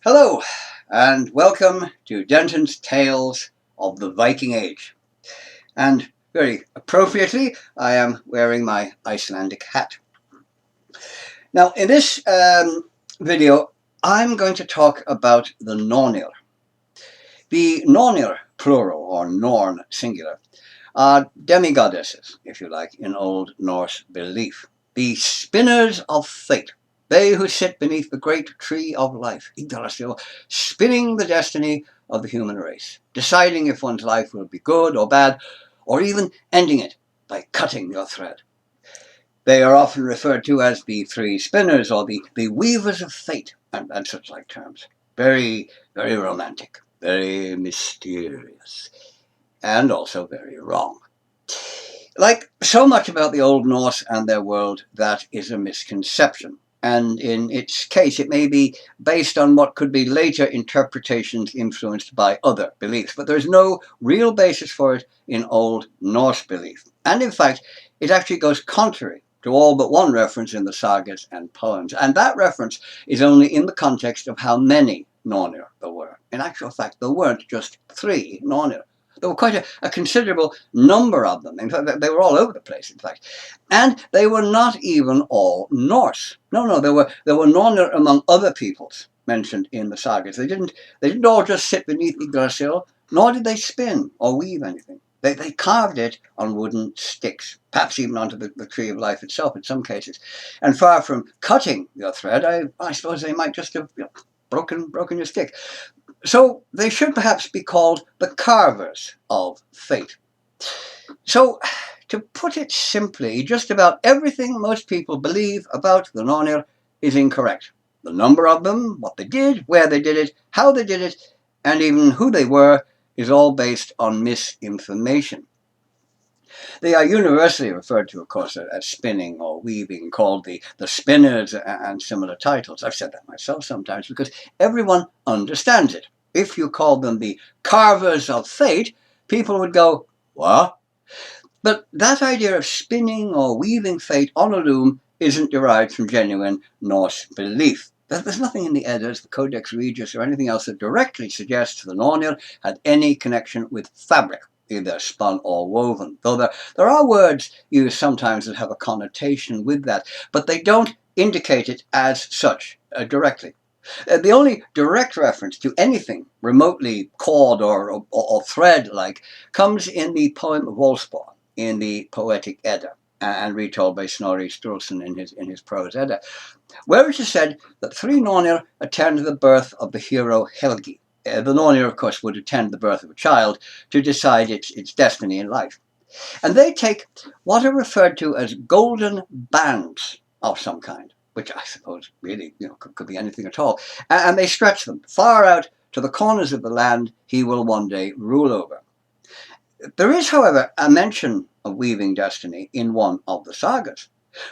Hello, and welcome to Denton's Tales of the Viking Age. And very appropriately, I am wearing my Icelandic hat. Now, in this video, I'm going to talk about the Nornir. The Nornir, plural, or Norn, singular, are demigoddesses, if you like, in Old Norse belief. The spinners of fate. They who sit beneath the great tree of life, Yggdrasil, spinning the destiny of the human race, deciding if one's life will be good or bad, or even ending it by cutting your thread. They are often referred to as the three spinners or the weavers of fate and such like terms. Very, very romantic, very mysterious, and also very wrong. Like so much about the Old Norse and their world, that is a misconception. And in its case, it may be based on what could be later interpretations influenced by other beliefs. But there's no real basis for it in Old Norse belief. And in fact, it actually goes contrary to all but one reference in the sagas and poems. And that reference is only in the context of how many Nornir there were. In actual fact, there weren't just 3 Nornir. There were quite a considerable number of them. In fact, they were all over the place, in fact. And they were not even all Norse. No, there were Nornir among other peoples mentioned in the sagas. They didn't all just sit beneath Yggdrasil, nor did they spin or weave anything. They carved it on wooden sticks, perhaps even onto the tree of life itself in some cases. And far from cutting your thread, I suppose they might just have broken your stick. So they should perhaps be called the carvers of fate. So, to put it simply, just about everything most people believe about the Nornir is incorrect. The number of them, what they did, where they did it, how they did it, and even who they were, is all based on misinformation. They are universally referred to, of course, as spinning or weaving, called the spinners and similar titles. I've said that myself sometimes because everyone understands it. If you called them the carvers of fate, people would go, what? But that idea of spinning or weaving fate on a loom isn't derived from genuine Norse belief. There's nothing in the Eddas, the Codex Regius, or anything else that directly suggests the Nornir had any connection with fabric, either spun or woven. Though there are words used sometimes that have a connotation with that, but they don't indicate it as such directly. The only direct reference to anything remotely cord or thread-like comes in the poem Volspaw in the Poetic Edda, and retold by Snorri Sturluson in his Prose Edda, where it is said that 3 Nornir attend the birth of the hero Helgi. The Nornir, of course, would attend the birth of a child to decide its destiny in life. And they take what are referred to as golden bands of some kind, which I suppose really could be anything at all, and they stretch them far out to the corners of the land he will one day rule over. There is, however, a mention of weaving destiny in one of the sagas,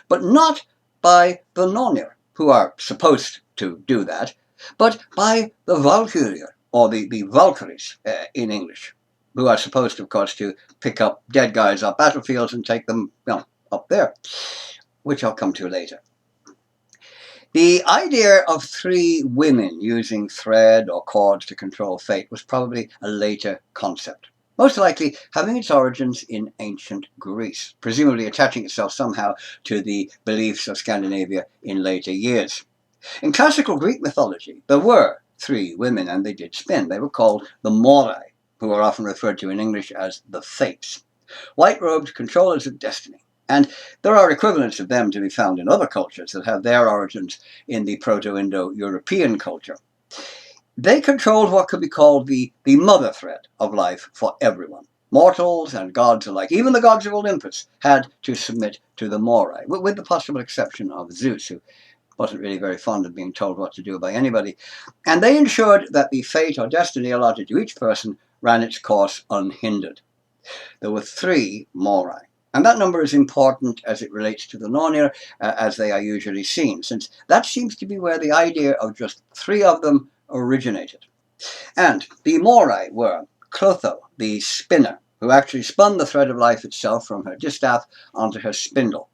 but not by the Nornir, who are supposed to do that, but by the Valkyriur, or the Valkyries in English, who are supposed, of course, to pick up dead guys off battlefields and take them up there, which I'll come to later. The idea of 3 women using thread or cords to control fate was probably a later concept, most likely having its origins in ancient Greece, presumably attaching itself somehow to the beliefs of Scandinavia in later years. In classical Greek mythology, there were 3 women, and they did spin. They were called the Moirai, who are often referred to in English as the Fates, white-robed controllers of destiny. And there are equivalents of them to be found in other cultures that have their origins in the Proto-Indo-European culture. They controlled what could be called the mother thread of life for everyone. Mortals and gods alike, even the gods of Olympus, had to submit to the Moirai, with the possible exception of Zeus, who wasn't really very fond of being told what to do by anybody. And they ensured that the fate or destiny allotted to each person ran its course unhindered. There were 3 Moirai. And that number is important as it relates to the Nornir, as they are usually seen, since that seems to be where the idea of just 3 of them originated. And the Moirai were Clotho, the spinner, who actually spun the thread of life itself from her distaff onto her spindle.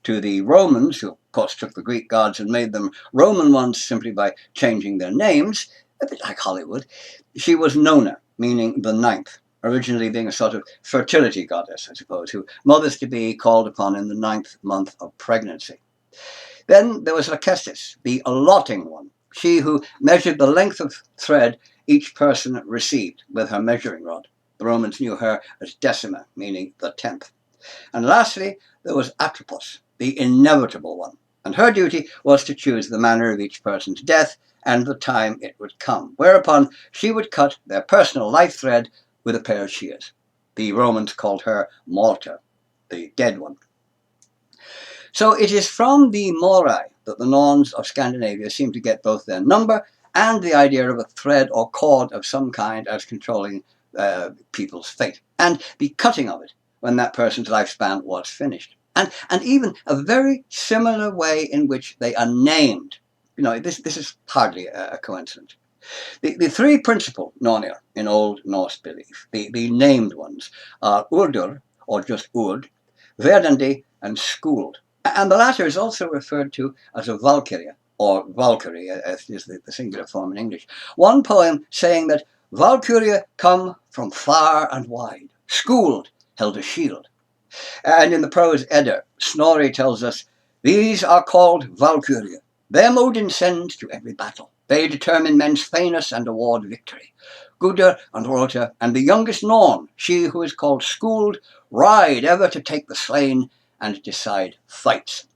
To the Romans, who of course took the Greek gods and made them Roman ones simply by changing their names, a bit like Hollywood, she was Nona, meaning the ninth, originally being a sort of fertility goddess, I suppose, who mothers-to-be called upon in the ninth month of pregnancy. Then there was Lachesis, the allotting one, she who measured the length of thread each person received with her measuring rod. The Romans knew her as Decima, meaning the 10th. And lastly, there was Atropos, the inevitable one, and her duty was to choose the manner of each person's death and the time it would come, whereupon she would cut their personal life thread with a pair of shears. The Romans called her Malta, the dead one. So it is from the Morai that the Norns of Scandinavia seem to get both their number and the idea of a thread or cord of some kind as controlling people's fate, and the cutting of it when that person's lifespan was finished. And even a very similar way in which they are named. You know, this is hardly a coincidence. The three principal Nornir in Old Norse belief, the named ones, are Urdur, or just Urd, Verdandi, and Skuld. And the latter is also referred to as a Valkyria, or Valkyrie, as is the singular form in English. One poem saying that Valkyria come from far and wide, Skuld held a shield. And in the prose Edda, Snorri tells us, these are called Valkyria. Them Odin sends to every battle. They determine men's fairness and award victory. Gudr and Rota, and the youngest Norn, she who is called Skuld, ride ever to take the slain and decide fights.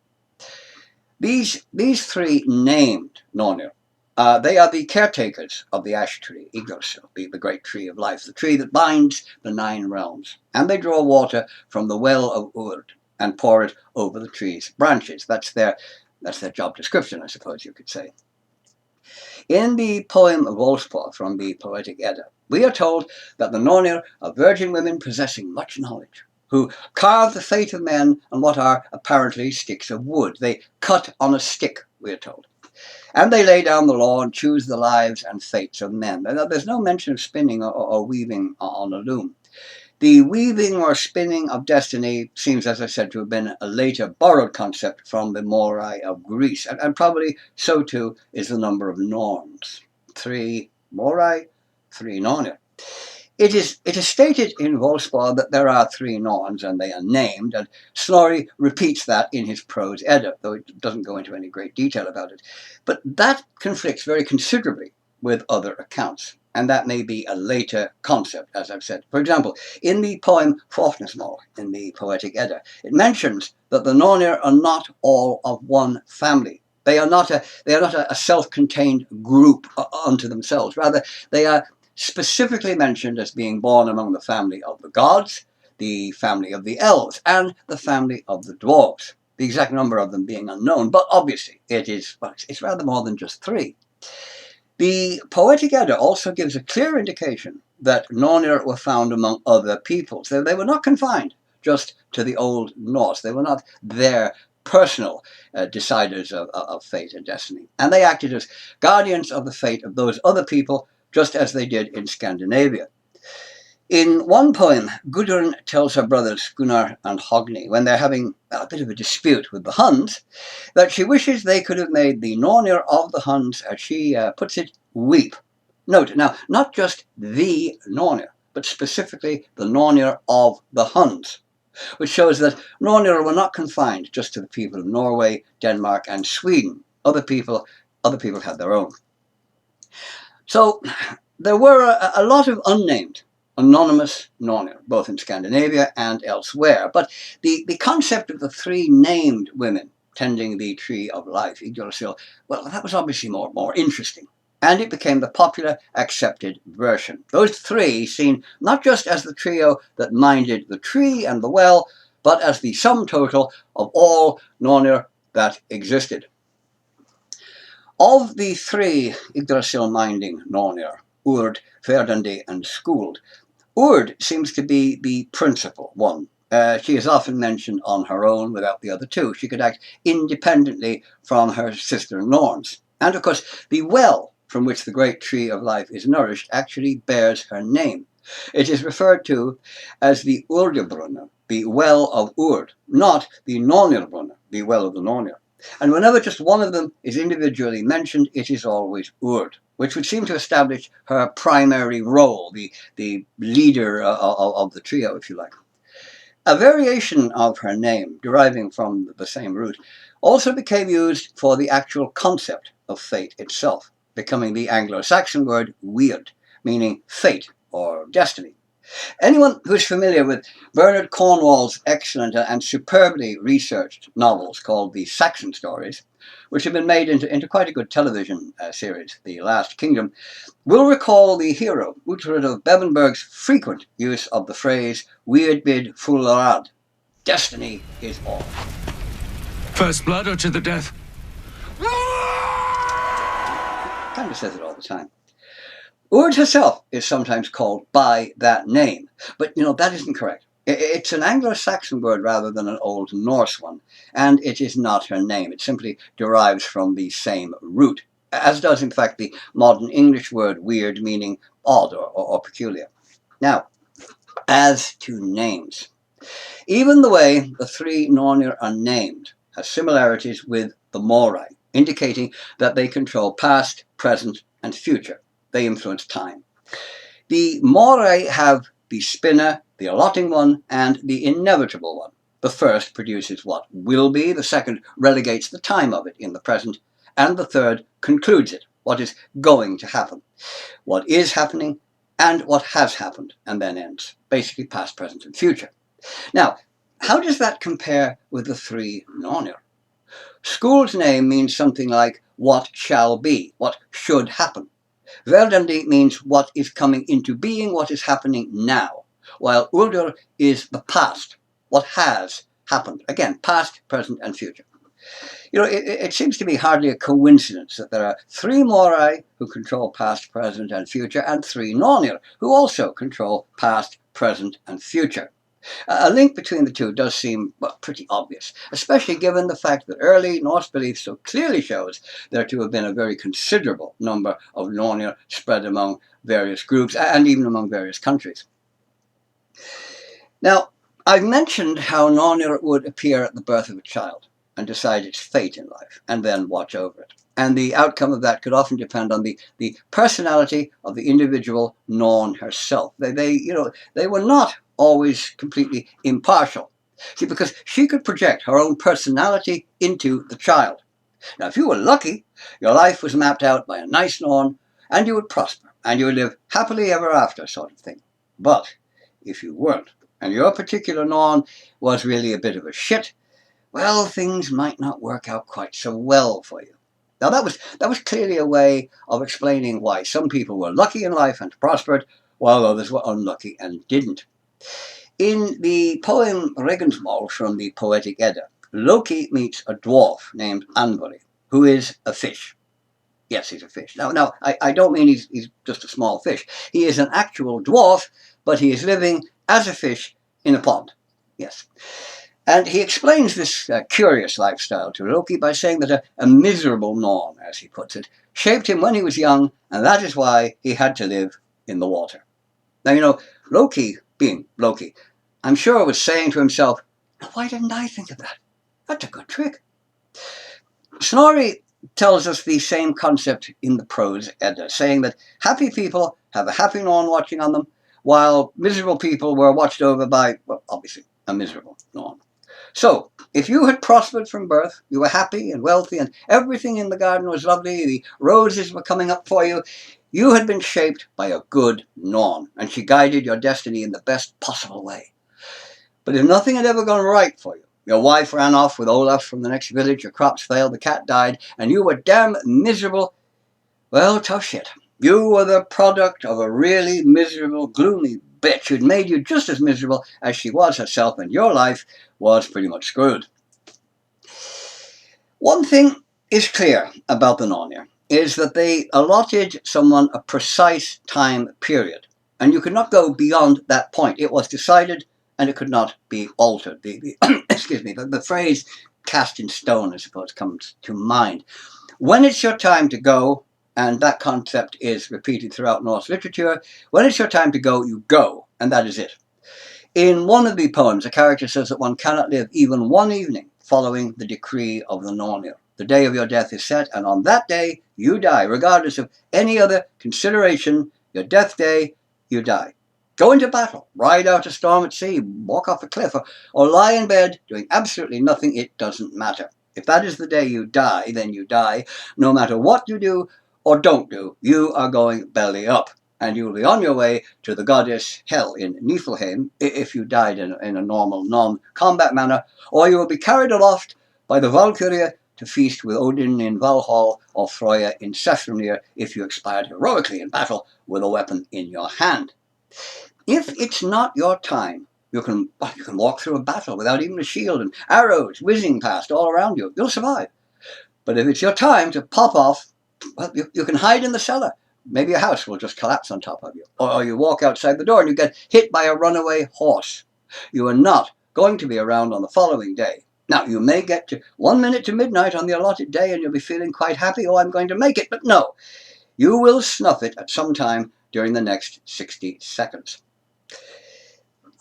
These three named Nornir, they are the caretakers of the ash tree, Yggdrasil, the great tree of life, the tree that binds the 9 realms. And they draw water from the well of Urd and pour it over the tree's branches. That's their job description, I suppose you could say. In the poem Volspor from the Poetic Edda, we are told that the Nornir are virgin women possessing much knowledge, who carve the fate of men on what are apparently sticks of wood. They cut on a stick, we are told. And they lay down the law and choose the lives and fates of men. There's no mention of spinning or weaving on a loom. The weaving or spinning of destiny seems, as I said, to have been a later borrowed concept from the Morai of Greece, and probably so too is the number of Norns. 3 Morai, 3 Nornir. It is stated in Volspor that there are 3 Norns, and they are named, and Snorri repeats that in his prose Edda, though it doesn't go into any great detail about it. But that conflicts very considerably with other accounts, and that may be a later concept, as I've said. For example, in the poem Fafnismál, in the Poetic Edda, it mentions that the Nornir are not all of one family. They are not a self-contained group unto themselves. Rather, they are specifically mentioned as being born among the family of the gods, the family of the elves, and the family of the dwarves. The exact number of them being unknown, but obviously it's rather more than just 3. The Poetic Edda also gives a clear indication that Nornir were found among other peoples. They were not confined just to the Old Norse. They were not their personal deciders of fate and destiny. And they acted as guardians of the fate of those other people, just as they did in Scandinavia. In one poem, Gudrun tells her brothers Gunnar and Hogni, when they're having a bit of a dispute with the Huns, that she wishes they could have made the Nornir of the Huns, as she puts it, weep. Note, now, not just the Nornir, but specifically the Nornir of the Huns, which shows that Nornir were not confined just to the people of Norway, Denmark, and Sweden. Other people had their own. So there were a lot of unnamed, anonymous Nornir, both in Scandinavia and elsewhere. But the concept of the 3 named women tending the tree of life, Yggdrasil, well, that was obviously more interesting. And it became the popular, accepted version. Those 3 seen not just as the trio that minded the tree and the well, but as the sum total of all Nornir that existed. Of the 3 Yggdrasil-minding Nornir, Urd, Verdandi, and Skuld, Urd seems to be the principal one. She is often mentioned on her own without the other 2. She could act independently from her sister Norns. And of course, the well from which the great tree of life is nourished actually bears her name. It is referred to as the Urdabrunn, the well of Urd, not the Nornirbrunn, the well of the Nornir. And whenever just one of them is individually mentioned, it is always Urd, which would seem to establish her primary role, the leader of the trio, if you like. A variation of her name, deriving from the same root, also became used for the actual concept of fate itself, becoming the Anglo-Saxon word weird, meaning fate or destiny. Anyone who's familiar with Bernard Cornwell's excellent and superbly researched novels called the Saxon Stories, which have been made into quite a good television series, The Last Kingdom, will recall the hero, Uhtred of Bebbanburg's frequent use of the phrase Weird bid fularad, destiny is all. First blood or to the death? Kind of says it all the time. Urd herself is sometimes called by that name, but that isn't correct. It's an Anglo-Saxon word rather than an Old Norse one, and it is not her name. It simply derives from the same root, as does in fact the modern English word weird, meaning odd or peculiar. Now, as to names, even the way the three Nornir are named has similarities with the Morai, indicating that they control past, present, and future. They influence time. The Morai have the spinner, the allotting one, and the inevitable one. The first produces what will be, the second relegates the time of it in the present, and the third concludes it, what is going to happen, what is happening, and what has happened, and then ends. Basically past, present, and future. Now, how does that compare with the three Nornir? School's name means something like what shall be, what should happen. Verdandi means what is coming into being, what is happening now, while Urdur is the past, what has happened. Again, past, present, and future. It seems to be hardly a coincidence that there are three Morai who control past, present, and future, and three Nornir who also control past, present, and future. A link between the two does seem pretty obvious, especially given the fact that early Norse belief so clearly shows there to have been a very considerable number of Nornir spread among various groups and even among various countries. Now, I've mentioned how Nornir would appear at the birth of a child and decide its fate in life, and then watch over it. And the outcome of that could often depend on the personality of the individual Norn herself. They were not always completely impartial. See, because she could project her own personality into the child. Now, if you were lucky, your life was mapped out by a nice Norn, and you would prosper, and you would live happily ever after, sort of thing. But if you weren't, and your particular Norn was really a bit of a shit, well, things might not work out quite so well for you. Now, that was clearly a way of explaining why some people were lucky in life and prospered, while others were unlucky and didn't. In the poem Regnsmál from the Poetic Edda, Loki meets a dwarf named Anvori, who is a fish. Yes, he's a fish. Now, I don't mean he's just a small fish. He is an actual dwarf, but he is living as a fish in a pond. Yes. And he explains this curious lifestyle to Loki by saying that a miserable Norn, as he puts it, shaped him when he was young, and that is why he had to live in the water. Now, Loki, being Loki, I'm sure was saying to himself, why didn't I think of that? That's a good trick. Snorri tells us the same concept in the prose Edda, saying that happy people have a happy Norn watching on them, while miserable people were watched over by, well, obviously, a miserable Norn. So, if you had prospered from birth, you were happy and wealthy, and everything in the garden was lovely, the roses were coming up for you, you had been shaped by a good Norn, and she guided your destiny in the best possible way. But if nothing had ever gone right for you, your wife ran off with Olaf from the next village, your crops failed, the cat died, and you were damn miserable, well, tough shit. You were the product of a really miserable, gloomy bitch who'd made you just as miserable as she was herself, and your life was pretty much screwed. One thing is clear about the Nornir, is that they allotted someone a precise time period, and you could not go beyond that point. It was decided, and it could not be altered. Excuse me, the phrase cast in stone, I suppose, comes to mind. When it's your time to go, and that concept is repeated throughout Norse literature, when it's your time to go, you go, and that is it. In one of the poems, a character says that one cannot live even one evening following the decree of the Nornir. The day of your death is set, and on that day you die, regardless of any other consideration. Your death day, you die. Go into battle, ride out a storm at sea, walk off a cliff, or lie in bed doing absolutely nothing. It doesn't matter. If that is the day you die, then you die. No matter what you do or don't do, you are going belly up. And you will be on your way to the goddess Hel in Niflheim, if you died in a normal, non-combat manner, or you will be carried aloft by the Valkyrie to feast with Odin in Valhall or Freya in Sefronir if you expired heroically in battle with a weapon in your hand. If it's not your time, you can walk through a battle without even a shield and arrows whizzing past all around you. You'll survive. But if it's your time to pop off, well, you can hide in the cellar. Maybe a house will just collapse on top of you. Or you walk outside the door and you get hit by a runaway horse. You are not going to be around on the following day. Now, you may get to 1 minute to midnight on the allotted day and you'll be feeling quite happy, oh, I'm going to make it. But no, you will snuff it at some time during the next 60 seconds.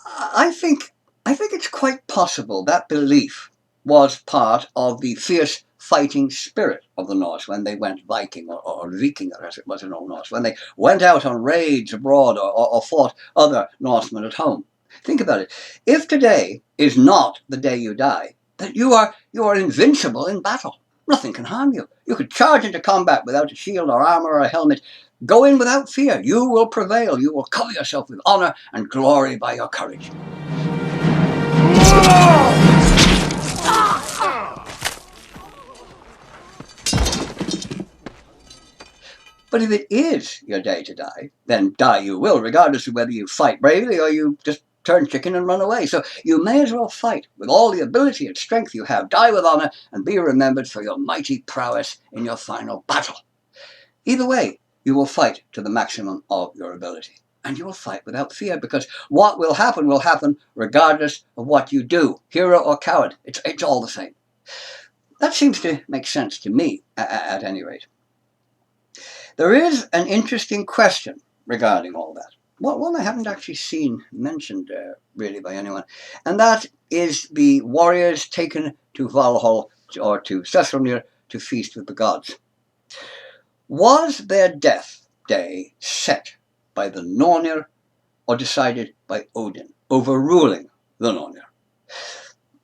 I think it's quite possible that belief was part of the fierce fighting spirit of the Norse when they went Viking or VIKING, as it was in Old Norse, when they went out on raids abroad or fought other Norsemen at home. Think about it. If today is not the day you die, then you are invincible in battle. Nothing can harm you. You could charge into combat without a shield or armor or a helmet. Go in without fear. You will prevail. You will cover yourself with honor and glory by your courage. But if it is your day to die, then die you will, regardless of whether you fight bravely or you just turn chicken and run away. So you may as well fight with all the ability and strength you have. Die with honor and be remembered for your mighty prowess in your final battle. Either way, you will fight to the maximum of your ability. And you will fight without fear, because what will happen regardless of what you do, hero or coward. It's all the same. That seems to make sense to me, at any rate. There is an interesting question regarding all that. One I haven't actually seen mentioned really by anyone, and that is the warriors taken to Valhall or to Sefronir to feast with the gods. Was their death day set by the Nornir or decided by Odin, overruling the Nornir?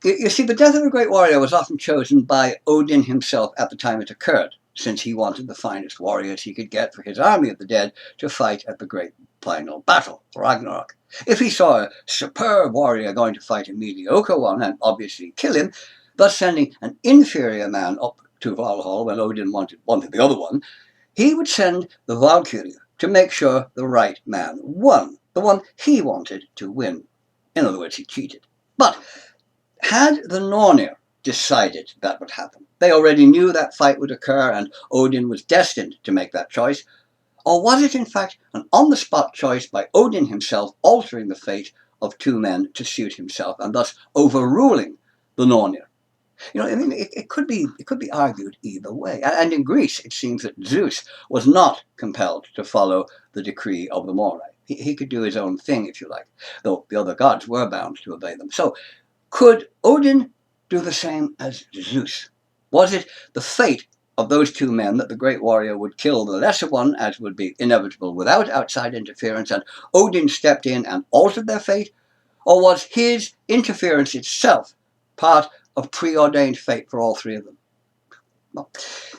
You see, the death of a great warrior was often chosen by Odin himself at the time it occurred, since he wanted the finest warriors he could get for his army of the dead to fight at the great final battle, Ragnarok. If he saw a superb warrior going to fight a mediocre one and obviously kill him, thus sending an inferior man up to Valhall when Odin wanted the other one, he would send the Valkyrie to make sure the right man won, the one he wanted to win. In other words, he cheated. But had the Nornir decided that would happen, they already knew that fight would occur and Odin was destined to make that choice, or was it in fact an on-the-spot choice by Odin himself, altering the fate of two men to suit himself and thus overruling the Nornir? You know, I mean, it could be argued either way. And in Greece, it seems that Zeus was not compelled to follow the decree of the Moirai. He could do his own thing, if you like, though the other gods were bound to obey them. So, could Odin do the same as Zeus? Was it the fate of those two men that the great warrior would kill the lesser one, as would be inevitable without outside interference, and Odin stepped in and altered their fate? Or was his interference itself part of preordained fate for all three of them? Well,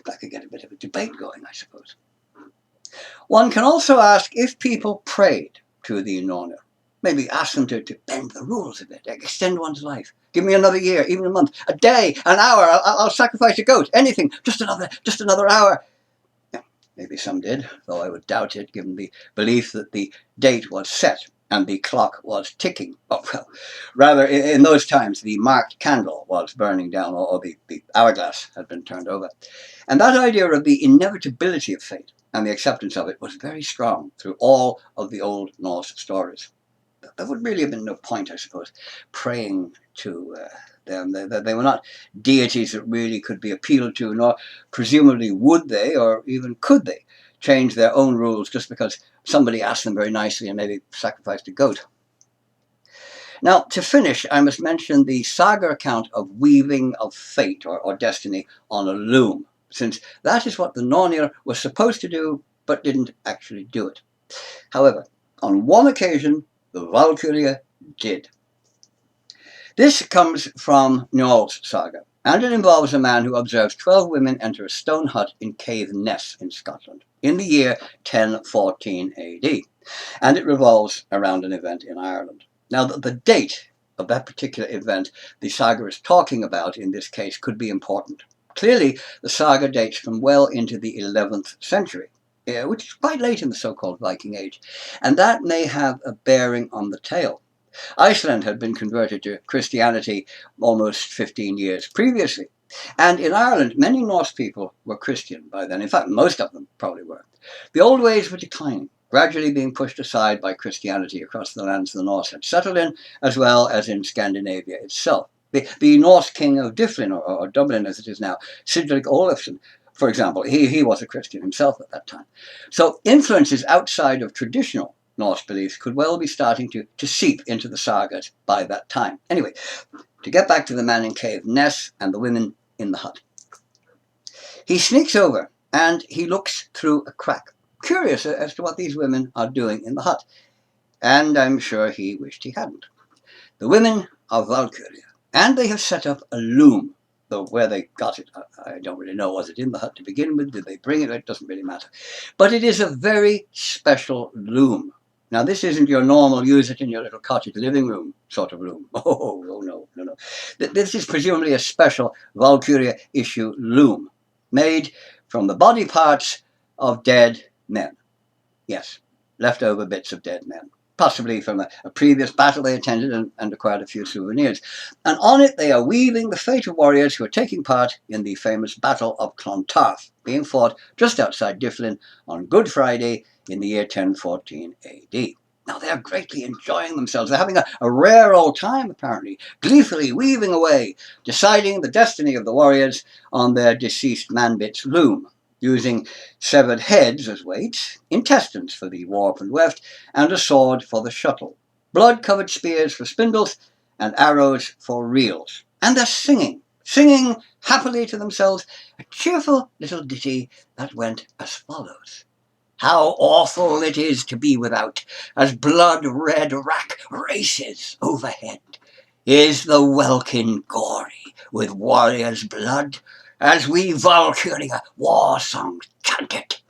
that could get a bit of a debate going, I suppose. One can also ask if people prayed to the Nornir. Maybe ask them to bend the rules a bit, extend one's life. Give me another year, even a month, a day, an hour. I'll sacrifice a goat, anything, just another hour. Yeah, maybe some did, though I would doubt it, given the belief that the date was set and the clock was ticking. Oh, well, rather, in those times, the marked candle was burning down, or the hourglass had been turned over. And that idea of the inevitability of fate and the acceptance of it was very strong through all of the Old Norse stories. There would really have been no point, I suppose, praying to them. They were not deities that really could be appealed to, nor presumably would they, or even could they, change their own rules just because somebody asked them very nicely and maybe sacrificed a goat. Now, to finish, I must mention the saga account of weaving of fate or destiny on a loom, since that is what the Nornir was supposed to do, but didn't actually do it. However, on one occasion, the Valkyria did. This comes from Njord's saga, and it involves a man who observes 12 women enter a stone hut in Heathens in Scotland in the year 1014 AD, and it revolves around an event in Ireland. Now, the date of that particular event the saga is talking about in this case could be important. Clearly, the saga dates from well into the 11th century, which is quite late in the so-called Viking Age, and that may have a bearing on the tale. Iceland had been converted to Christianity almost 15 years previously, and in Ireland many Norse people were Christian by then. In fact, most of them probably were. The old ways were declining, gradually being pushed aside by Christianity across the lands the Norse had settled in, as well as in Scandinavia itself. The Norse king of Dyflin, or Dublin as it is now, Sigurd Olafsson, for example, he was a Christian himself at that time. So influences outside of traditional Norse beliefs could well be starting to seep into the sagas by that time. Anyway, to get back to the man in Cave Ness and the women in the hut. He sneaks over and he looks through a crack, curious as to what these women are doing in the hut. And I'm sure he wished he hadn't. The women are Valkyria, and they have set up a loom. Though where they got it, I don't really know. Was it in the hut to begin with? Did they bring it? It doesn't really matter. But it is a very special loom. Now, this isn't your normal use it in your little cottage living room sort of loom. Oh, no. This is presumably a special Valkyria issue loom made from the body parts of dead men. Yes, leftover bits of dead men. Possibly from a previous battle they attended and acquired a few souvenirs. And on it they are weaving the fate of warriors who are taking part in the famous Battle of Clontarf, being fought just outside Dyflin on Good Friday in the year 1014 AD. Now they're greatly enjoying themselves. They're having a rare old time, apparently, gleefully weaving away, deciding the destiny of the warriors on their deceased man-bits loom, using severed heads as weights, intestines for the warp and weft, and a sword for the shuttle, blood-covered spears for spindles, and arrows for reels. And they're singing happily to themselves a cheerful little ditty that went as follows. How awful it is to be without, as blood-red wrack races overhead. Is the welkin gory with warriors' blood, as we Valkyria war songs chant it?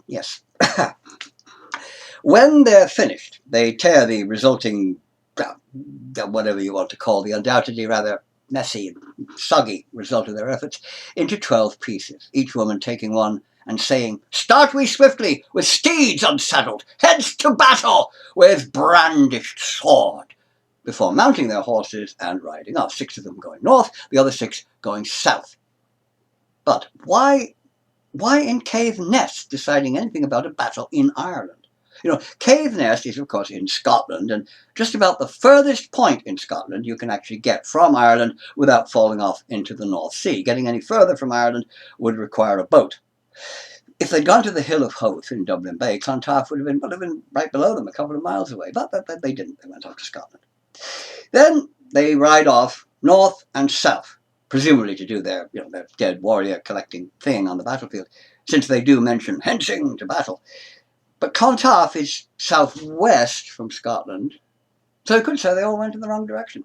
Yes. When they're finished, they tear the resulting, whatever you want to call the undoubtedly rather messy and soggy result of their efforts, into 12 pieces, each woman taking one and saying, "Start we swiftly, with steeds unsaddled, heads to battle, with brandished sword," before mounting their horses and riding off, 6 of them going north, the other 6 going south. But why in Cave Ness deciding anything about a battle in Ireland? You know, Cave Ness is, of course, in Scotland, and just about the furthest point in Scotland you can actually get from Ireland without falling off into the North Sea. Getting any further from Ireland would require a boat. If they'd gone to the Hill of Howth in Dublin Bay, Clontarf would have been right below them, a couple of miles away. But they didn't. They went off to Scotland. Then they ride off north and south, presumably to do their dead warrior collecting thing on the battlefield, since they do mention hensing to battle. But Clontarf is southwest from Scotland, so you could say they all went in the wrong direction.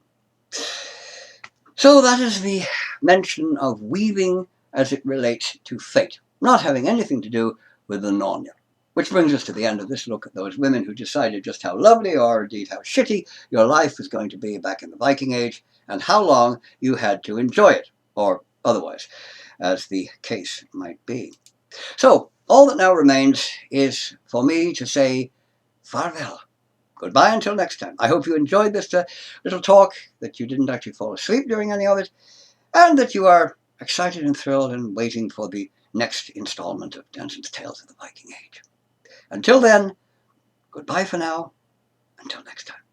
So that is the mention of weaving as it relates to fate, not having anything to do with the Nornir. Which brings us to the end of this look at those women who decided just how lovely, or indeed how shitty, your life was going to be back in the Viking Age, and how long you had to enjoy it, or otherwise, as the case might be. So, all that now remains is for me to say farewell. Goodbye until next time. I hope you enjoyed this little talk, that you didn't actually fall asleep during any of it, and that you are excited and thrilled and waiting for the next installment of Denton's Tales of the Viking Age. Until then, goodbye for now. Until next time.